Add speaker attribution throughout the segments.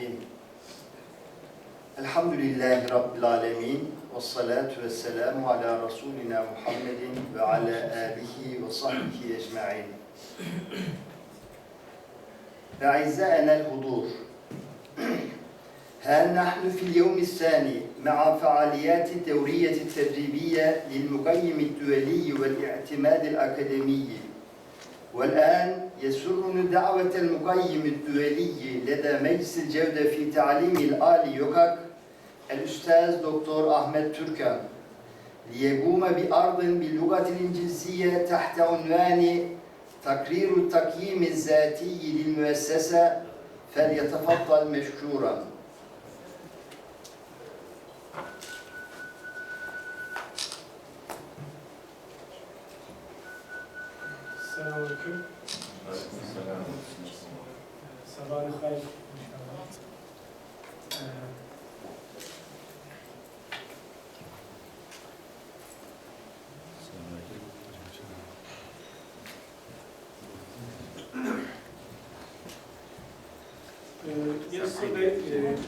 Speaker 1: Bismillahirrahmanirrahim. Elhamdülillahi Rabbil alemin. Ve salatu ve selamu ala Resulina Muhammedin ve ala alihi ve sahbihi ecma'in. Ve aizâenel hudur. ها نحن في اليوم الثاني مع فعاليات الدورية التدريبية للمقيم الدولي والاعتماد الأكاديمي. والآن يسرني دعوة المقيم الدولي لدى مجلس الجودة في تعليم الآلي يوكاك الأستاذ دكتور أحمد تركان ليقوم بأرض باللغة الإنجليزية تحت عنوان تقرير التقييم الذاتي للمؤسسة فليتفضل مشكورا.
Speaker 2: Selamünaleyküm. Sabahın hayır inşallah. Yesterday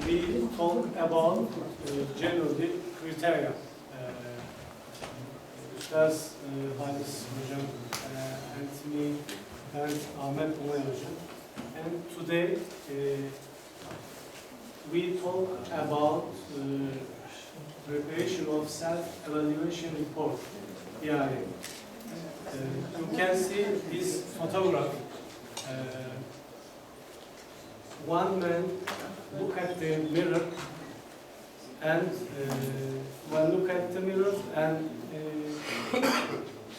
Speaker 2: we talked about generally criteria. Üstaz Halis Hocam and me and Ahmet Umay Hocam. And today we talk about preparation of self-evaluation report. Yani you can see this photograph. One man look at the mirror and when look at the mirror and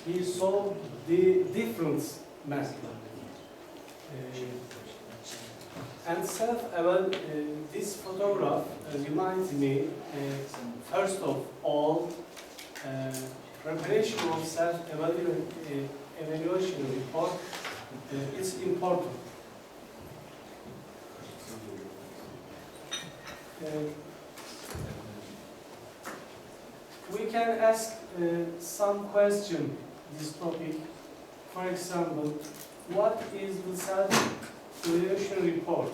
Speaker 2: he saw the difference man. And this photograph reminds me, first of all, preparation of self-evaluation report is important. We can ask some question this topic. For example, what is the self-evaluation report?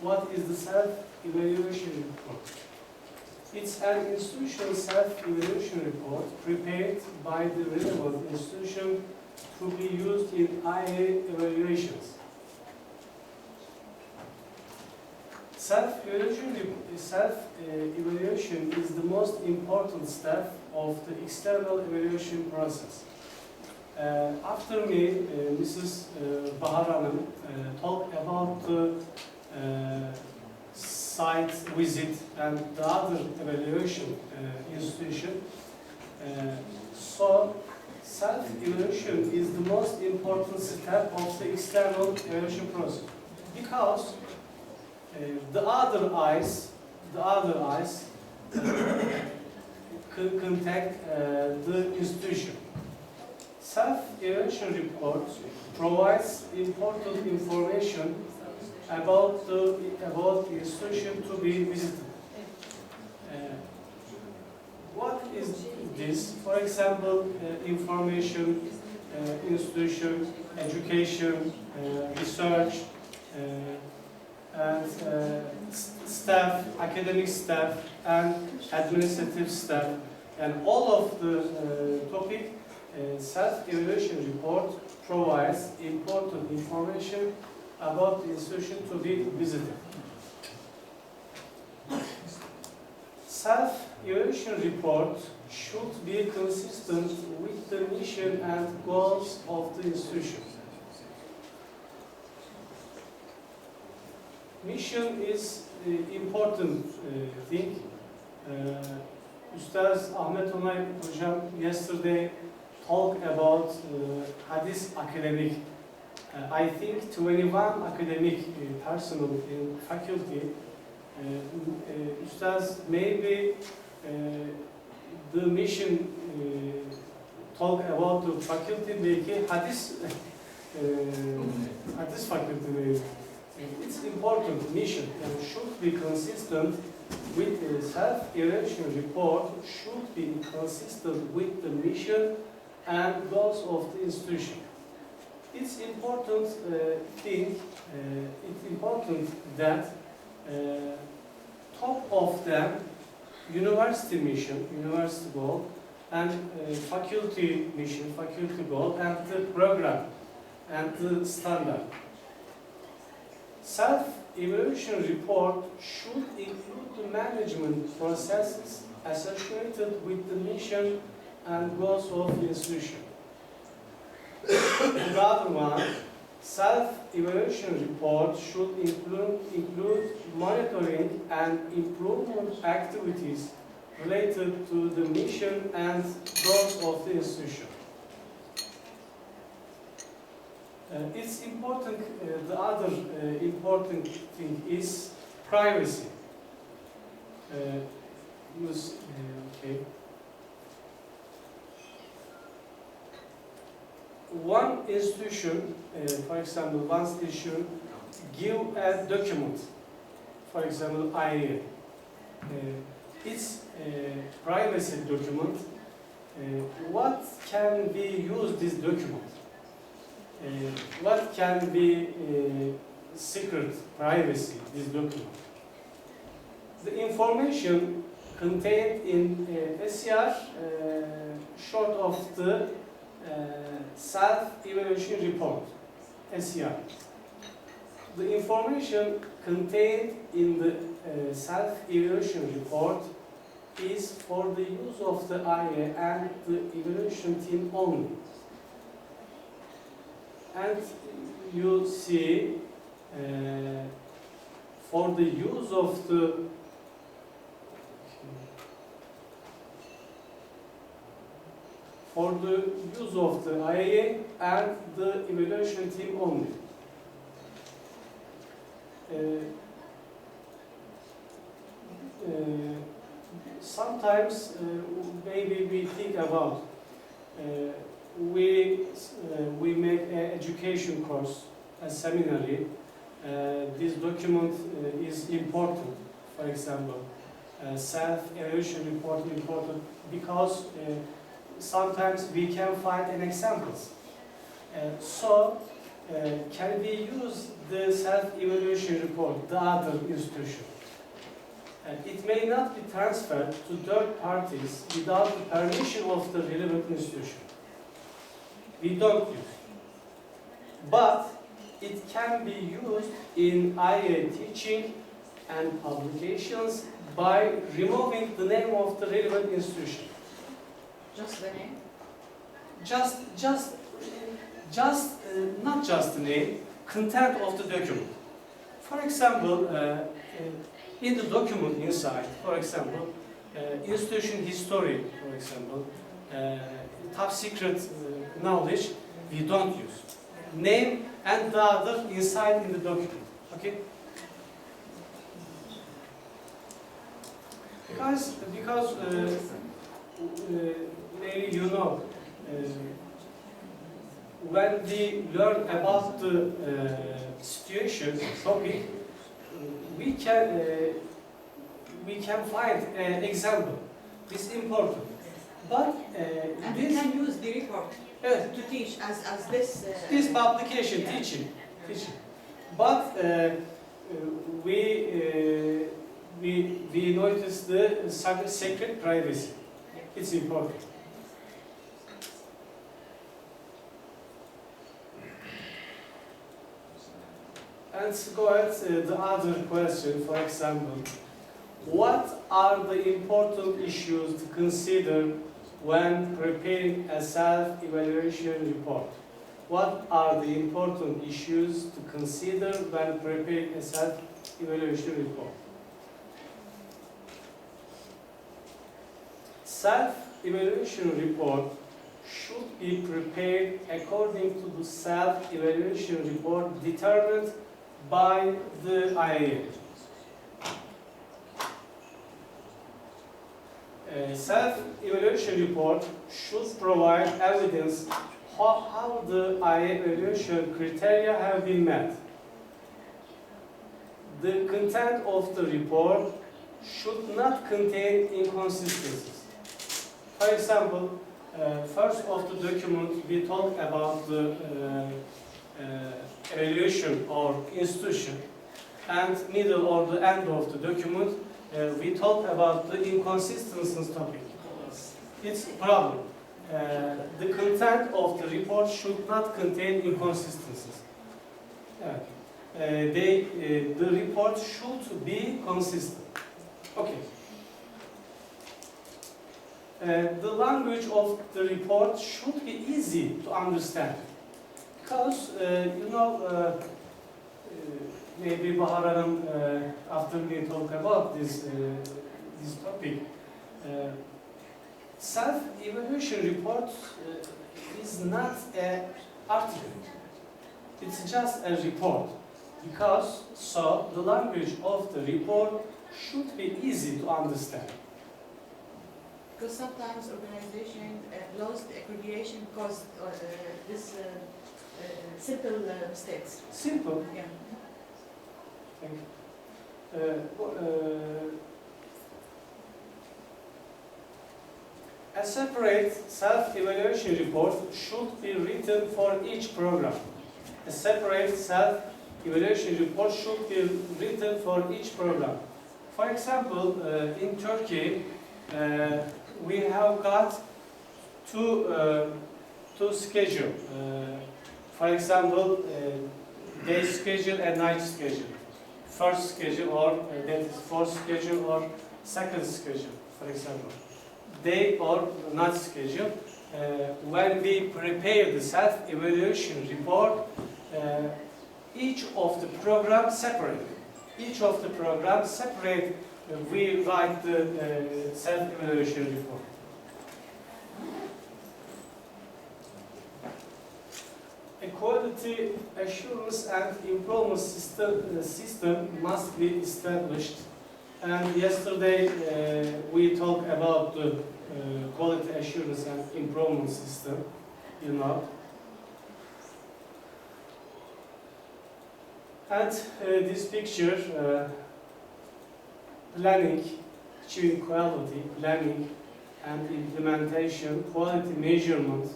Speaker 2: What is the self-evaluation report? It's an institutional self-evaluation report prepared by the relevant institution to be used in IA evaluations. Self-evaluation is the most important step of the external evaluation process. After me, Mrs. Bahar Hanım talked about the site visit and the other evaluation institution. So, self-evaluation is the most important step of the external evaluation process because the other eyes contact the institution. Self-evaluation report provides important information about the institution to be visited. What is this? For example, information, institution, education, research, and staff, academic staff, and administrative staff, and all of the topic self-evaluation report provides important information about the institution to be visited. Self-evaluation report should be consistent with the mission and goals of the institution. Mission is important thing. Ustaz Ahmet Umay Hocam yesterday talked about Hadith academic. I think 21 academic personnel in faculty. Ustaz, maybe the mission talk about the faculty, belki Hadith faculty maybe. It's important mission and should be consistent with the self-evaluation report, should be consistent with the mission and goals of the institution. It's important it's important that top of them, university mission, university goal, and faculty mission, faculty goal, and the program, and the standard. Self-evaluation report should include the management processes associated with the mission and goals of the institution. The other one, self-evaluation report should include monitoring and improvement activities related to the mission and goals of the institution. It's important, the other important thing is privacy. Okay. One institution, for example, one institution give a document, for example, IAEA. It's a privacy document. What can we use this document? What can be secret privacy, this document? The information contained in SCR, short of the self-evaluation report, SCR. The information contained in the self-evaluation report is for the use of the IA and the evaluation team only. And you see, for the use of the IAEA and the evaluation team only. Sometimes maybe we think about we make an education course, a seminary. This document is important. For example, self-evaluation report important because sometimes we can find an examples. Can we use the self-evaluation report, the other institution? It may not be transferred to third parties without the permission of the relevant institution. We don't use it. But it can be used in IA teaching and publications by removing the name of the relevant institution.
Speaker 3: Just the name?
Speaker 2: Not just the name, content of the document. For example, in the document inside, for example, institution history, for example, top secret knowledge, we don't use. Name and the other inside in the document. Okay? Because maybe you know, when we learn about the situation topic, we can find an example. This is important. But
Speaker 3: and we can use the report to teach as this.
Speaker 2: This publication teaching. But we notice the sacred privacy. It's important. And go at the other question, for example, what are the important issues to consider when preparing a self-evaluation report? What are the important issues to consider when preparing a self-evaluation report? Self-evaluation report should be prepared according to the self-evaluation report determined by the IAEA. Self-evaluation report should provide evidence how the IAEA evaluation criteria have been met. The content of the report should not contain inconsistencies. For example, first of the document we talk about the evaluation or institution. and middle or the end of the document, we talk about the inconsistencies topic. It's a problem. The content of the report should not contain inconsistencies. The report should be consistent. Okay. The language of the report should be easy to understand. Because, maybe Bahar Hanım, after we talk about this topic, self-evaluation report is not an article. It's just a report. Because, so, the language of the report should be easy to understand.
Speaker 3: Because sometimes organization lost accreditation because this simple mistakes.
Speaker 2: Simple.
Speaker 3: Yeah.
Speaker 2: Thank you. A separate self-evaluation report should be written for each program. A separate self-evaluation report should be written for each program. For example, in Turkey, we have got two schedules. For example, day schedule and night schedule. First schedule or that is fourth schedule or second schedule, for example. Day or night schedule. When we prepare the self-evaluation report, each of the programs separate. Each of the programs separate. We write the self-evaluation report. A quality assurance and improvement system must be established. And yesterday we talked about the quality assurance and improvement system, And this picture, planning, achieving quality, planning and implementation, quality measurement,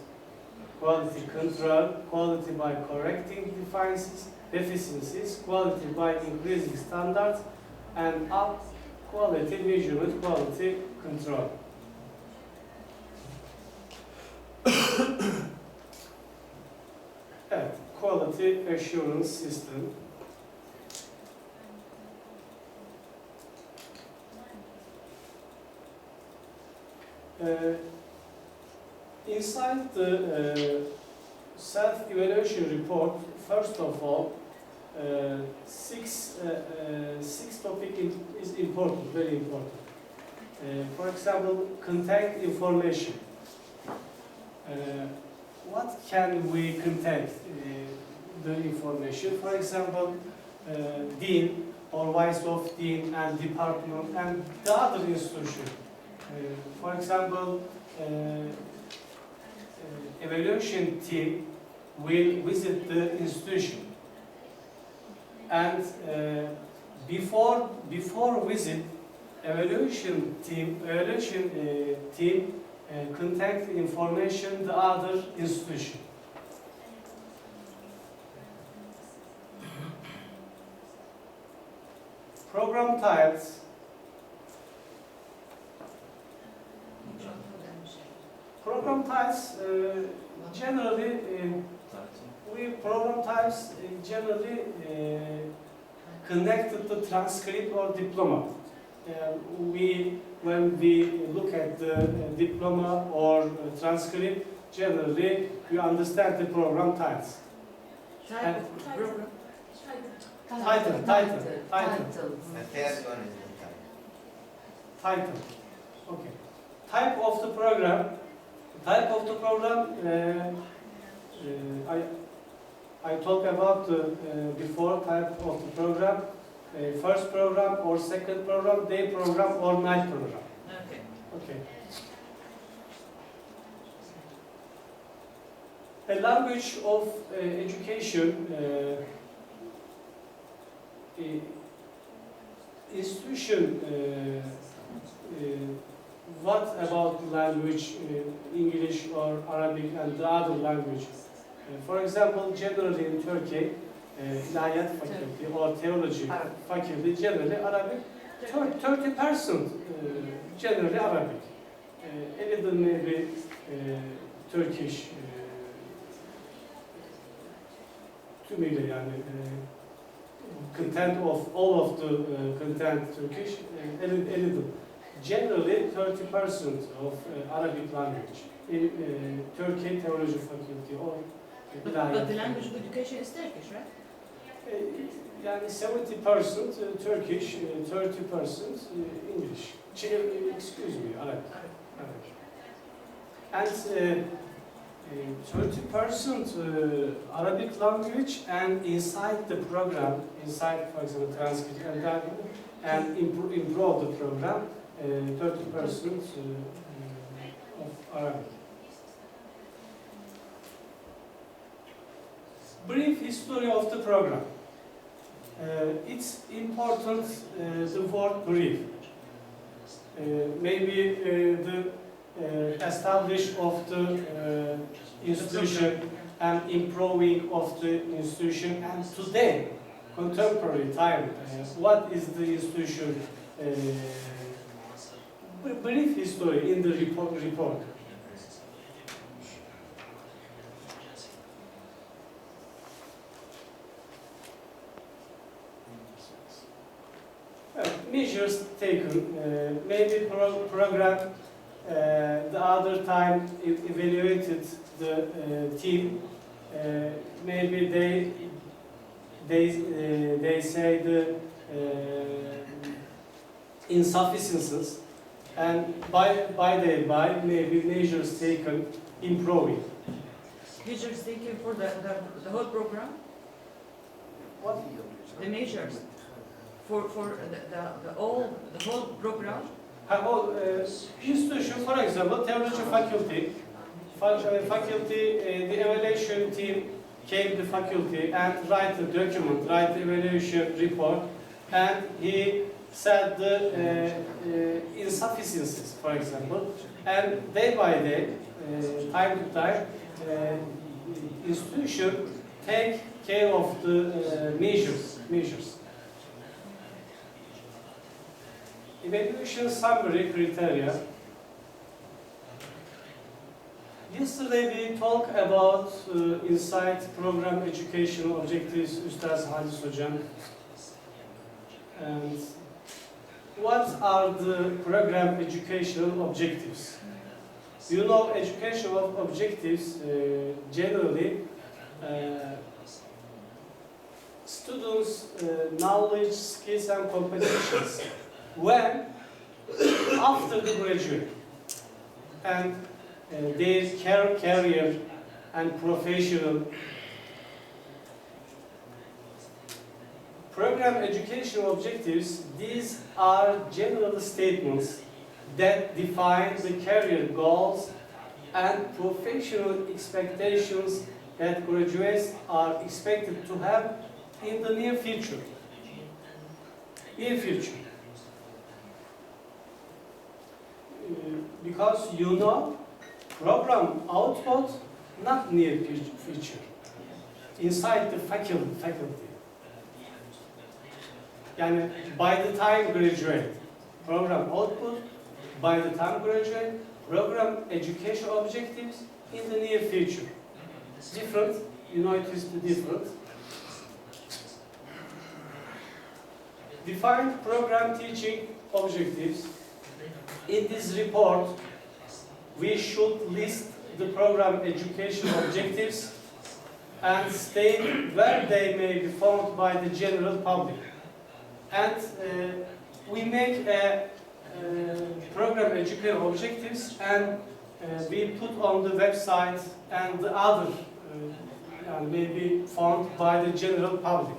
Speaker 2: quality control, quality by correcting deficiencies, quality by increasing standards, and up quality measurement, quality control. Evet, quality assurance system. Inside the self-evaluation report, first of all, six topics is important, very important. For example, contact information. What can we contact the information? For example, dean or vice of dean and department and the other institution. For example, evaluation team will visit the institution, and before visit, evaluation team contact information the other institution. Program types. Program types generally connected to transcript or diploma. When we look at the diploma or transcript, generally we understand the program types.
Speaker 3: Type of program.
Speaker 2: Title.
Speaker 4: The third one is the
Speaker 2: Title. Okay. Type of the program. I talked about before type of the program. First program or second program, day program or night program.
Speaker 3: Okay.
Speaker 2: Okay. A language of education. Institution. What about language, English or Arabic and the other language? For example, generally in Turkey, İlahiyat Faculty or Theology
Speaker 3: Arabic.
Speaker 2: Faculty, generally Arabic. 30% generally Arabic. A little maybe Turkish, tümüyle yani content of all of the content Turkish, a little. Generally 30% of Arabic language in Turkey Theology Faculty or
Speaker 3: But the language of education is Turkish, right?
Speaker 2: Yani 70% Turkish, 30% English. Excuse me, Arabic. And 30% Arabic language, and inside the program, inside, for example, transcript and improve the program, 30% of Arabic. Brief history of the program. It's important, the word brief. Maybe the establish of the institution and improving of the institution, and today, contemporary time, what is the institution? Brief history in the report. Measures taken, maybe program, the other time evaluated the team, maybe they say the insufficiencies, and by maybe measures taken improving.
Speaker 3: Measures taken for the whole program?
Speaker 2: What?
Speaker 3: The measures for the whole program?
Speaker 2: Institution, for example, theology faculty, the evaluation team came to faculty and write the document, write the evaluation report, and he said the insufficiencies, for example, and day by day, time to time, institution take care of the measures. Evaluation summary criteria. Yesterday we talked about inside program educational objectives, Ustaz Halis Hocam. And what are the program educational objectives? You know, educational objectives generally students' knowledge, skills and competencies when after the graduate, and their career and professional. Program educational objectives, these are general statements that define the career goals and professional expectations that graduates are expected to have in the near future. Because you know, program output, not near future, inside the faculty. Yani by the time graduate, program output, by the time graduate, program education objectives in the near future. Different, you know, it is different. Define program teaching objectives. In this report, we should list the program education objectives and state where they may be found by the general public. And we make a program education objectives, and we put on the website and the other may be found by the general public.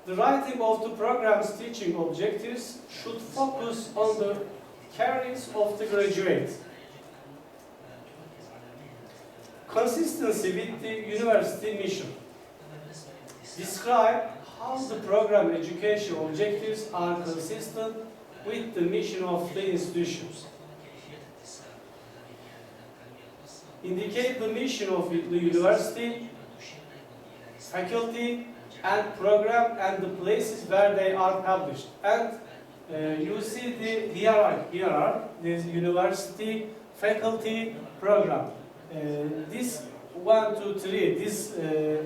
Speaker 2: The writing of the program's teaching objectives should focus on the careers of the graduate. Consistency with the university mission. Describe how the program education objectives are consistent with the mission of the institutions. indicate the mission of the university, faculty, and program, and the places where they are published. And you see the here are this university, faculty, program. This 1, 2, 3, these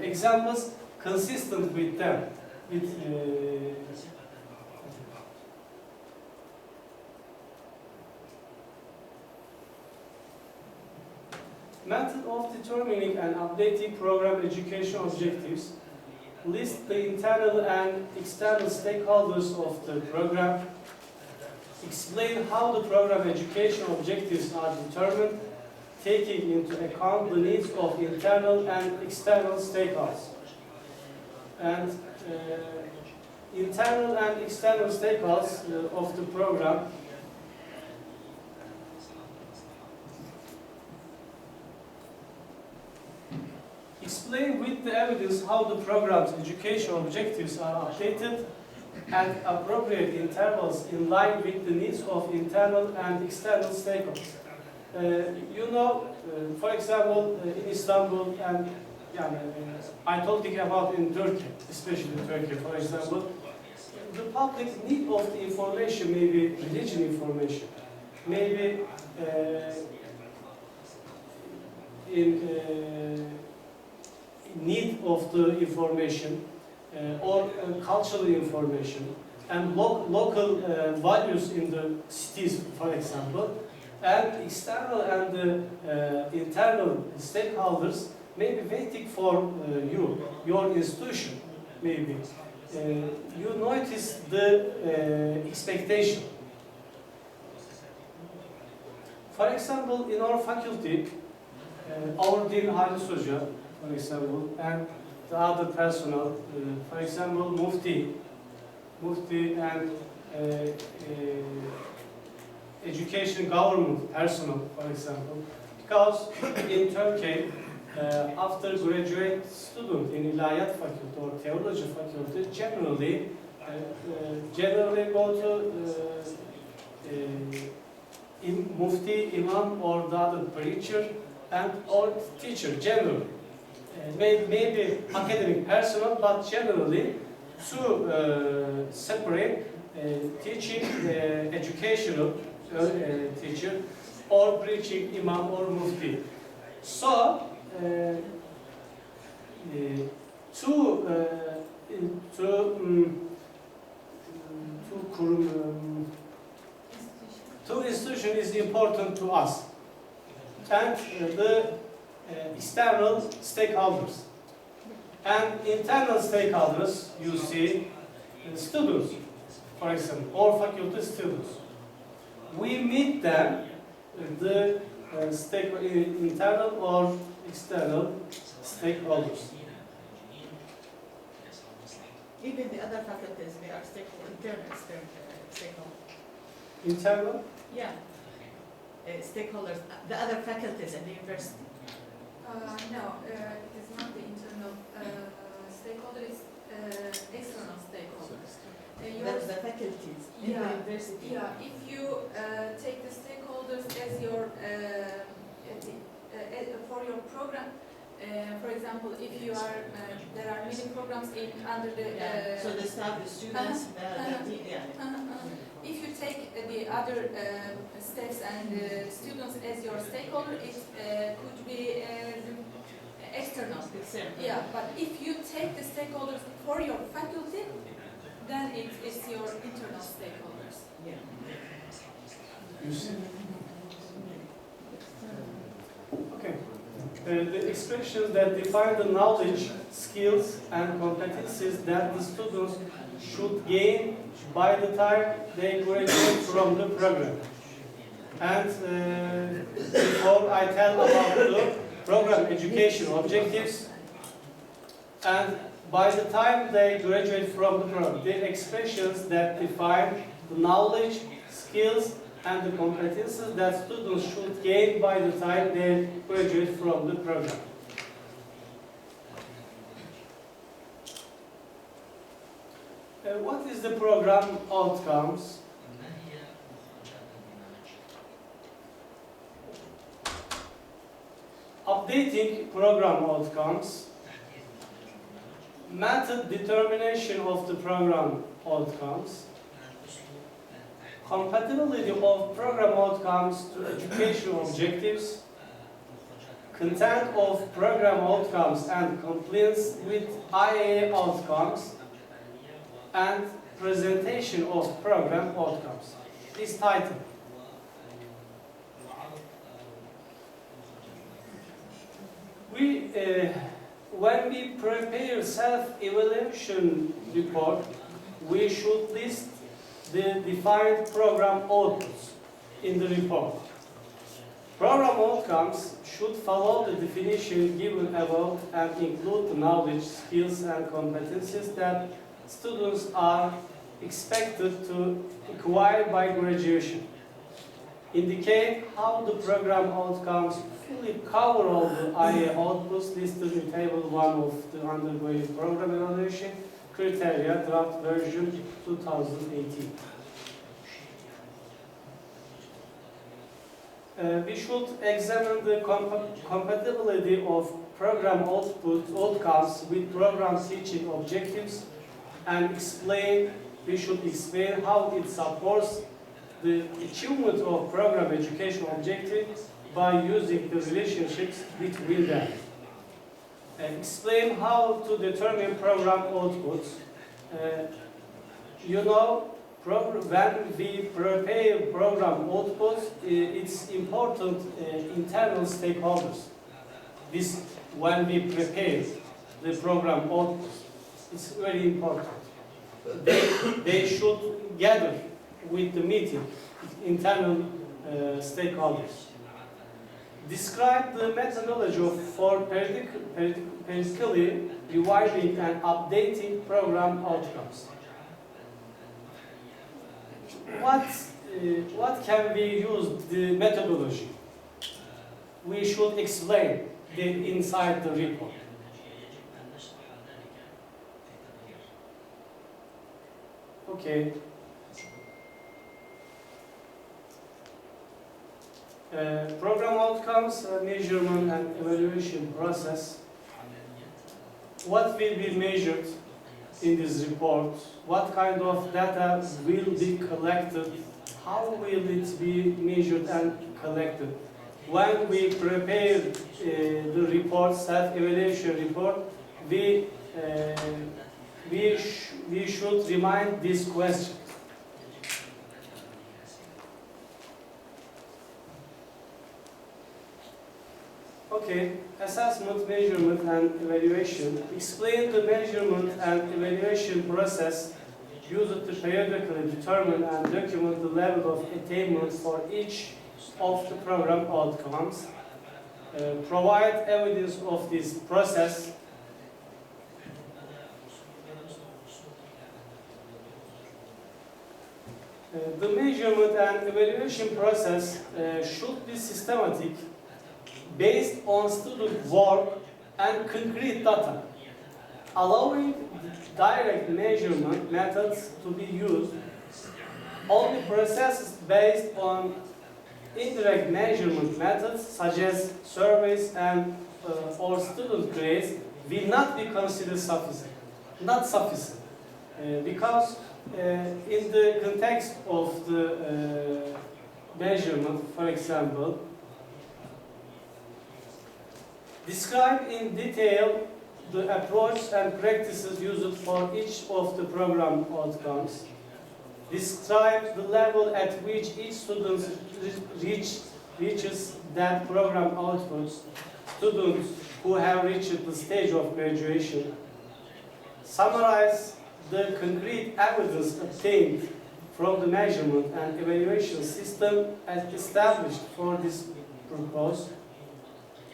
Speaker 2: examples consistent with them. Method of determining and updating program education objectives. List the internal and external stakeholders of the program. Explain how the program education objectives are determined, taking into account the needs of internal and external stakeholders. And internal and external stakeholders of the program. Explain with the evidence how the program's education objectives are updated at appropriate intervals in line with the needs of internal and external stakeholders. For example, in Istanbul and I told you about in Turkey, especially Turkey, for example, the public need of the information, maybe religion information, maybe need of the information or cultural information and local values in the cities, for example, and external and internal stakeholders may be waiting for your institution, maybe. You notice the expectation. For example, in our faculty, our Dean Halis Hoca, for example, and the other personnel, for example, Mufti and education government personnel, for example, because in Turkey, after graduate student in İlahiyat Faculty or Theology Faculty, generally go to Mufti, Imam, or the other preacher and or teacher, generally. Maybe academic personnel, but generally to separate teaching educational teacher or preaching imam or mufti. So two institution is important to us, and the external stakeholders and internal stakeholders. You see, students, for example, or faculty students. We meet them, the internal or external stakeholders.
Speaker 3: Even the other faculties, they are internal stakeholders.
Speaker 2: Internal?
Speaker 3: Yeah. Stakeholders, the other faculties at the university.
Speaker 5: No, it is not the internal stakeholder, it's external stakeholders.
Speaker 3: That's the faculties in the university.
Speaker 5: Yeah, if you take the stakeholders as your, for your program, for example, if you are, there are many programs under the...
Speaker 3: so the staff, the students,
Speaker 5: if you take the other steps and students as your stakeholder, it could be external. Yeah, but if you take the stakeholders for your faculty, then it is your internal stakeholders.
Speaker 3: Yeah.
Speaker 2: You see? Okay. The expressions that define the knowledge, skills, and competencies that the students should gain by the time they graduate from the program. And before I tell about the program education objectives, and by the time they graduate from the program, the expressions that define the knowledge, skills, and the competences that students should gain by the time they graduate from the program. What is the program outcomes? updating program outcomes, method determination of the program outcomes, compatibility of program outcomes to educational objectives, content of program outcomes and compliance with IAA outcomes, and presentation of program outcomes. This title. When we prepare self-evaluation report, we should list the defined program outputs in the report. Program outcomes should follow the definition given above and include the knowledge, skills, and competencies that students are expected to acquire by graduation. Indicate how the program outcomes fully cover all the IA outputs listed in Table 1 of the undergoing program evaluation criteria, draft version 2018. We should examine the compatibility of program outcomes with program teaching objectives and we should explain how it supports the achievement of program educational objectives by using the relationships between them. And explain how to determine program outputs. When we prepare program outputs, it's important internal stakeholders. This, when we prepare the program outputs, it's very important. They should gather with the meeting, internal stakeholders. Describe the methodology for periodically revising and updating program outcomes. What can we use the methodology? We should explain inside the report. Okay. Program outcomes, measurement and evaluation process. What will be measured in this report? What kind of data will be collected? How will it be measured and collected? When we prepare the report, self-evaluation report, we should remind this question. Okay, assessment, measurement, and evaluation. Explain the measurement and evaluation process used to periodically determine and document the level of attainment for each of the program outcomes. Provide evidence of this process. The measurement and evaluation process should be systematic, based on student work and concrete data, allowing direct measurement methods to be used. Only processes based on indirect measurement methods, such as surveys and or student grades, will not be considered sufficient. Not sufficient, because in the context of the measurement, for example, describe in detail the approach and practices used for each of the program outcomes. Describe the level at which each student reaches that program outputs. Students who have reached the stage of graduation. Summarize the concrete evidence obtained from the measurement and evaluation system as established for this purpose.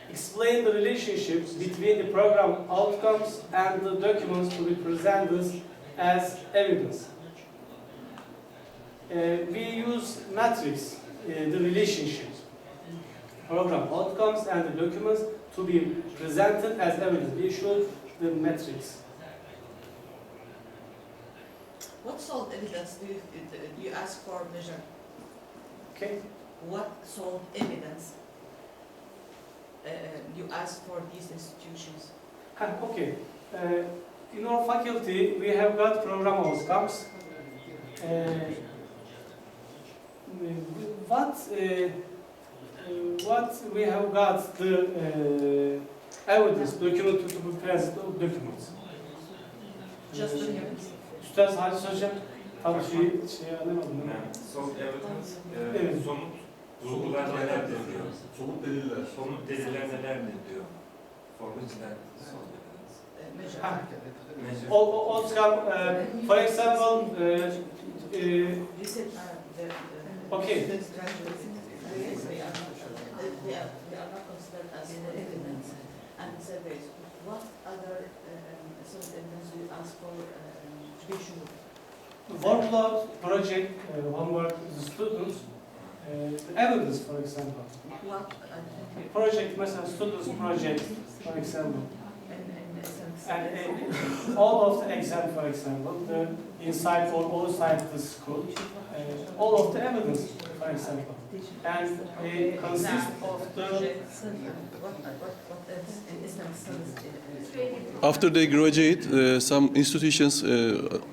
Speaker 2: Explain the relationships between the program outcomes and the documents to be presented as evidence. We use matrix, the relationships, program outcomes and the documents to be presented as evidence. We show the matrix.
Speaker 3: What sort of evidence do you ask for measure?
Speaker 2: Okay.
Speaker 3: What sort of evidence? you ask for these institutions?
Speaker 2: Okay. In our faculty, we have got program outcomes. What we have got the evidence document to be present of documents.
Speaker 3: Just documents?
Speaker 2: Üstad Halis Hocam tam şey anlamadım.
Speaker 6: Soft evidence,
Speaker 2: Evet.
Speaker 6: somut bulgular nelerdir diyor.
Speaker 7: Somut deliller.
Speaker 6: Somut deliller nelerdir diyor. For which that soft evidence.
Speaker 3: Measure.
Speaker 2: Ha.
Speaker 6: Measure.
Speaker 2: Outcome, for example,
Speaker 3: You said
Speaker 2: Okay.
Speaker 3: students graduating degrees, they are not considered as evidence. And surveys, what other soft evidence do you ask for to be sure?
Speaker 2: workload, project, homework, the students, evidence for example.
Speaker 3: What,
Speaker 2: Project, mesela students project, for example.
Speaker 3: in essence?
Speaker 2: And all of the exam, for example, the inside or outside the school, all of the evidence, for example. And consist of the
Speaker 3: What else in Islamic studies?
Speaker 7: After they graduate, some institutions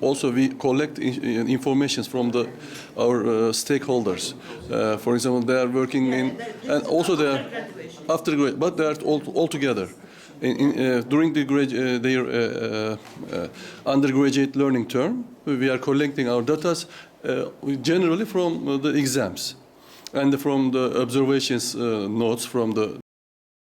Speaker 7: also we collect information from our stakeholders. For example, they are working in, and also they are after graduate, but they are all together. During their undergraduate learning term, we are collecting our data generally from the exams and from the observations notes from the